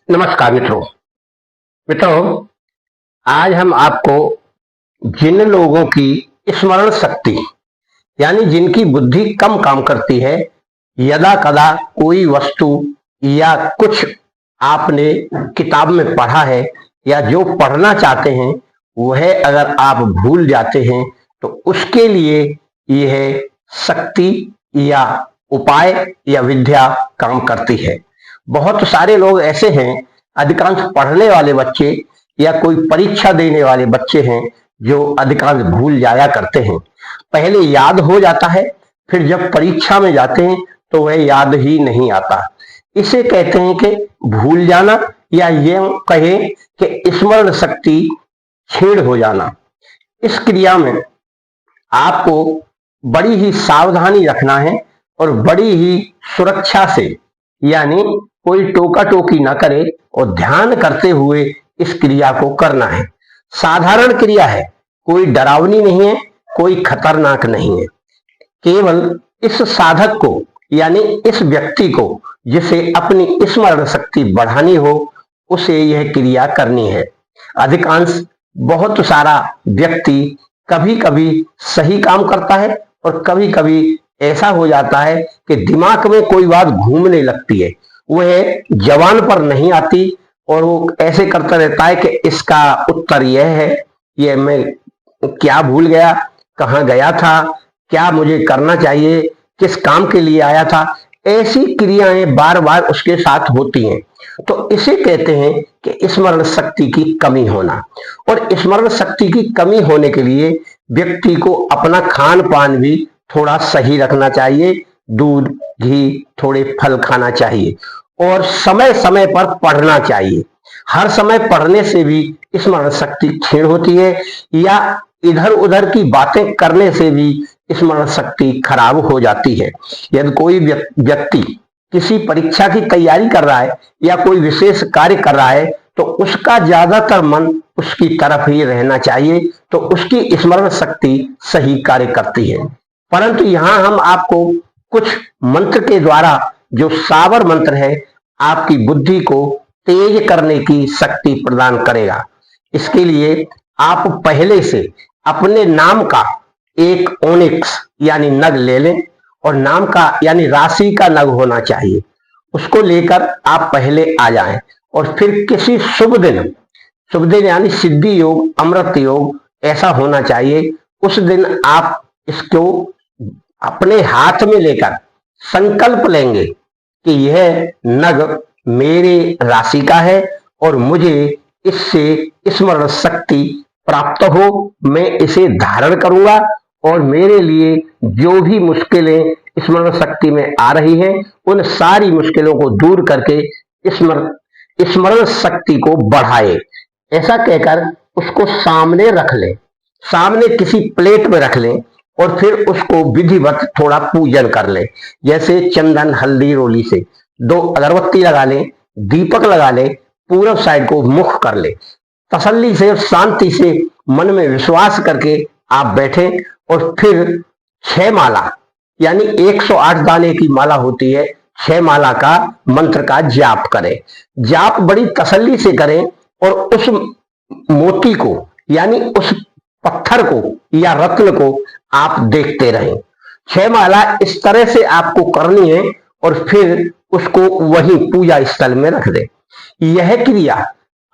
नमस्कार मित्रों, आज हम आपको जिन लोगों की स्मरण शक्ति यानी जिनकी बुद्धि कम काम करती है, यदा कदा कोई वस्तु या कुछ आपने किताब में पढ़ा है या जो पढ़ना चाहते हैं वह अगर आप भूल जाते हैं तो उसके लिए यह शक्ति या उपाय या विद्या काम करती है। बहुत सारे लोग ऐसे हैं, अधिकांश पढ़ने वाले बच्चे या कोई परीक्षा देने वाले बच्चे हैं जो अधिकांश भूल जाया करते हैं। पहले याद हो जाता है, फिर जब परीक्षा में जाते हैं तो वह याद ही नहीं आता। इसे कहते हैं कि भूल जाना, या ये कहें कि स्मरण शक्ति छीड़ हो जाना। इस क्रिया में आपको बड़ी ही सावधानी रखना है और बड़ी ही सुरक्षा से, यानी कोई टोका टोकी ना करे और ध्यान करते हुए इस क्रिया को करना है। साधारण क्रिया है, कोई डरावनी नहीं है, कोई खतरनाक नहीं है। केवल इस साधक को यानी इस व्यक्ति को जिसे अपनी स्मरण शक्ति बढ़ानी हो, उसे यह क्रिया करनी है। अधिकांश बहुत सारा व्यक्ति कभी कभी सही काम करता है और कभी कभी ऐसा हो जाता है कि दिमाग में कोई बात घूमने लगती है, वह जवान पर नहीं आती और वो ऐसे करता रहता है कि इसका उत्तर यह है, ये मैं क्या भूल गया, कहाँ गया था, क्या मुझे करना चाहिए, किस काम के लिए आया था। ऐसी क्रियाएं बार बार उसके साथ होती हैं। तो इसे कहते हैं कि स्मरण शक्ति की कमी होना। और स्मरण शक्ति की कमी होने के लिए व्यक्ति को अपना खान पान भी थोड़ा सही रखना चाहिए। दूध, घी, थोड़े फल खाना चाहिए और समय समय पर पढ़ना चाहिए। हर समय पढ़ने से भी स्मरण शक्ति क्षीण होती है, या इधर उधर की बातें करने से भी स्मरण शक्ति खराब हो जाती है। यदि कोई व्यक्ति किसी परीक्षा की तैयारी कर रहा है या कोई विशेष कार्य कर रहा है तो उसका ज्यादातर मन उसकी तरफ ही रहना चाहिए, तो उसकी स्मरण शक्ति सही कार्य करती है। परंतु यहाँ हम आपको कुछ मंत्र के द्वारा, जो सावर मंत्र है, आपकी बुद्धि को तेज करने की शक्ति प्रदान करेगा। इसके लिए आप पहले से अपने नाम का एक ओनिक्स यानी नग ले लें, और नाम का यानी राशि का नग होना चाहिए। उसको लेकर आप पहले आ जाएं और फिर किसी शुभ दिन यानी सिद्धि योग, अमृत योग ऐसा होना चाहिए। उस दिन आप इसको अपने हाथ में लेकर संकल्प लेंगे कि यह नग मेरे राशि का है और मुझे इससे स्मरण शक्ति प्राप्त हो, मैं इसे धारण करूंगा और मेरे लिए जो भी मुश्किलें स्मरण शक्ति में आ रही हैं उन सारी मुश्किलों को दूर करके स्मरण शक्ति को बढ़ाए। ऐसा कहकर उसको सामने रख लें, सामने किसी प्लेट में रख लें और फिर उसको विधिवत थोड़ा पूजन कर ले। जैसे चंदन, हल्दी, रोली से 2 अगरबत्ती लगा ले, दीपक लगा ले, पूरब साइड को मुख कर ले। तसल्ली से और शांति से मन में विश्वास करके आप बैठे और फिर 6 माला यानी 108 दाने की माला होती है, 6 माला का मंत्र का जाप करें। जाप बड़ी तसल्ली से करें और उस मोती को यानी उस पत्थर को या रत्न को आप देखते रहें। 6 माला इस तरह से आपको करनी है और फिर उसको वहीं पूजा स्थल में रख दे। यह क्रिया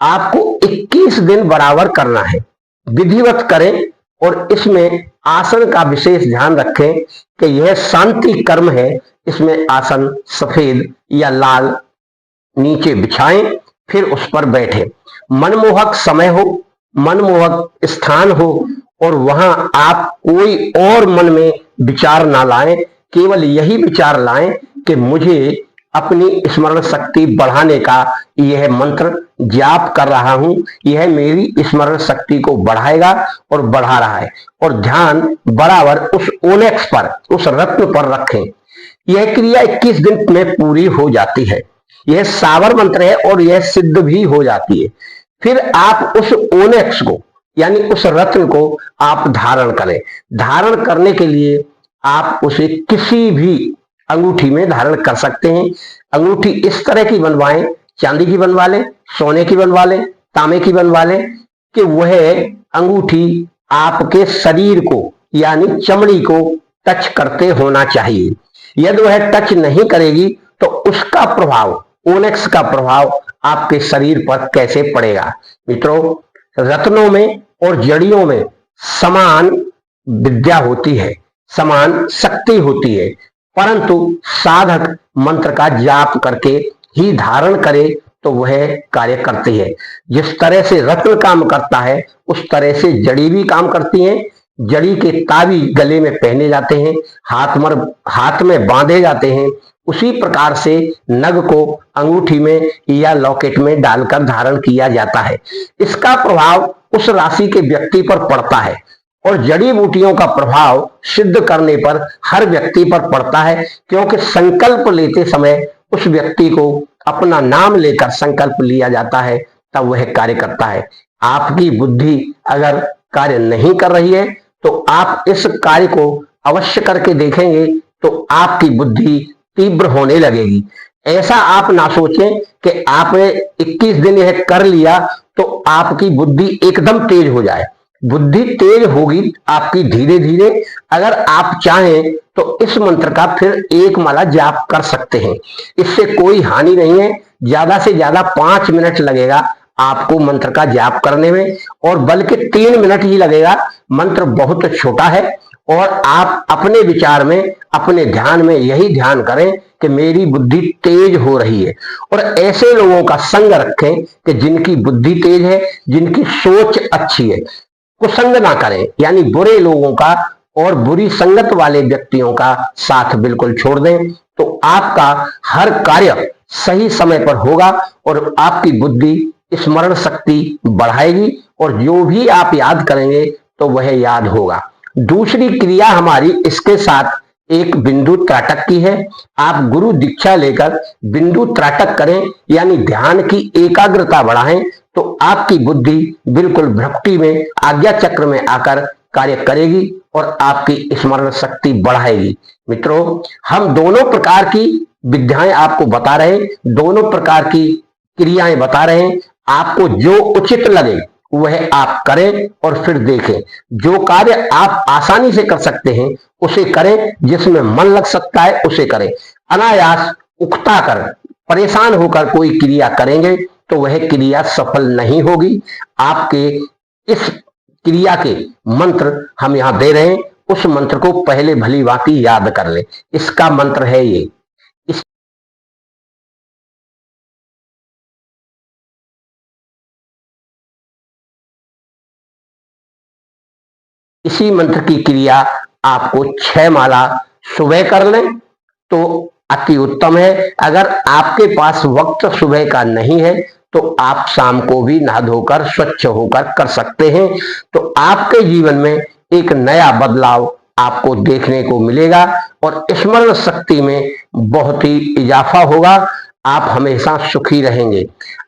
आपको 21 दिन बराबर करना है। विधिवत करें और इसमें आसन का विशेष ध्यान रखें कि यह शांति कर्म है। इसमें आसन सफेद या लाल नीचे बिछाएं, फिर उस पर बैठे। मनमोहक समय हो, मनमोहक स्थान हो और वहां आप कोई और मन में विचार ना लाएं, केवल यही विचार लाएं कि मुझे अपनी स्मरण शक्ति बढ़ाने का यह मंत्र जाप कर रहा हूं, यह मेरी स्मरण शक्ति को बढ़ाएगा और बढ़ा रहा है। और ध्यान बराबर उस ओनेक्स पर, उस रत्न पर रखें। यह क्रिया 21 दिन में पूरी हो जाती है। यह सावर मंत्र है और यह सिद्ध भी हो जाती है। फिर आप उस ओनेक्स को यानी उस रत्न को आप धारण करें। धारण करने के लिए आप उसे किसी भी अंगूठी में धारण कर सकते हैं। अंगूठी इस तरह की बनवाएं चांदी की बनवा लें, सोने की बनवा लें, तांबे की बनवा लें, कि वह अंगूठी आपके शरीर को यानी चमड़ी को टच करते होना चाहिए। यदि वह टच नहीं करेगी तो उसका प्रभाव, ओनेक्स का प्रभाव आपके शरीर पर कैसे पड़ेगा। मित्रों, रत्नों में और जड़ियों में समान विद्या होती है, समान शक्ति होती है, परंतु साधक मंत्र का जाप करके ही धारण करे तो वह कार्य करती है। जिस तरह से रत्न काम करता है उस तरह से जड़ी भी काम करती है। जड़ी के ताबीज गले में पहने जाते हैं, हाथ में बांधे जाते हैं, उसी प्रकार से नग को अंगूठी में या लॉकेट में डालकर धारण किया जाता है। इसका प्रभाव उस राशि के व्यक्ति पर पड़ता है और जड़ी बूटियों का प्रभाव सिद्ध करने पर हर व्यक्ति पर पड़ता है, क्योंकि संकल्प लेते समय उस व्यक्ति को अपना नाम लेकर संकल्प लिया जाता है, तब वह कार्य करता है। आपकी बुद्धि अगर कार्य नहीं कर रही है तो आप इस कार्य को अवश्य करके देखेंगे तो आपकी बुद्धि तीव्र होने लगेगी। ऐसा आप ना सोचें कि आपने 21 दिन यह कर लिया तो आपकी बुद्धि एकदम तेज हो जाए। बुद्धि तेज होगी आपकी धीरे धीरे। अगर आप चाहें तो इस मंत्र का फिर एक माला जाप कर सकते हैं, इससे कोई हानि नहीं है। ज्यादा से ज्यादा 5 मिनट लगेगा आपको मंत्र का जाप करने में, और बल्कि 3 मिनट ही लगेगा। मंत्र बहुत छोटा है और आप अपने विचार में, अपने ध्यान में यही ध्यान करें कि मेरी बुद्धि तेज हो रही है, और ऐसे लोगों का संग रखें कि जिनकी बुद्धि तेज है, जिनकी सोच अच्छी है। कुसंग ना करें, यानी बुरे लोगों का और बुरी संगत वाले व्यक्तियों का साथ बिल्कुल छोड़ दें, तो आपका हर कार्य सही समय पर होगा और आपकी बुद्धि स्मरण शक्ति बढ़ाएगी, और जो भी आप याद करेंगे तो वह याद होगा। दूसरी क्रिया हमारी इसके साथ एक बिंदु त्राटक की है। आप गुरु दीक्षा लेकर बिंदु त्राटक करें, यानी ध्यान की एकाग्रता बढ़ाएं, तो आपकी बुद्धि बिल्कुल भ्रकुटी में, आज्ञा चक्र में आकर कार्य करेगी और आपकी स्मरण शक्ति बढ़ाएगी। मित्रों, हम दोनों प्रकार की विद्याएं आपको बता रहे हैं, दोनों प्रकार की क्रियाएं बता रहे हैं। आपको जो उचित लगे वह आप करें और फिर देखें। जो कार्य आप आसानी से कर सकते हैं उसे करें, जिसमें मन लग सकता है उसे करें। अनायास उकता कर, परेशान होकर कोई क्रिया करेंगे तो वह क्रिया सफल नहीं होगी। आपके इस क्रिया के मंत्र हम यहां दे रहे हैं, उस मंत्र को पहले भली भांति याद कर ले। इसका मंत्र है ये। इसी मंत्र की क्रिया आपको 6 माला सुबह कर लें तो अति उत्तम है। अगर आपके पास वक्त सुबह का नहीं है तो आप शाम को भी नहा धोकर स्वच्छ होकर कर सकते हैं। तो आपके जीवन में एक नया बदलाव आपको देखने को मिलेगा और स्मरण शक्ति में बहुत ही इजाफा होगा। आप हमेशा सुखी रहेंगे।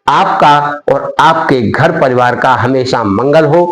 आपका और आपके घर परिवार का हमेशा मंगल हो।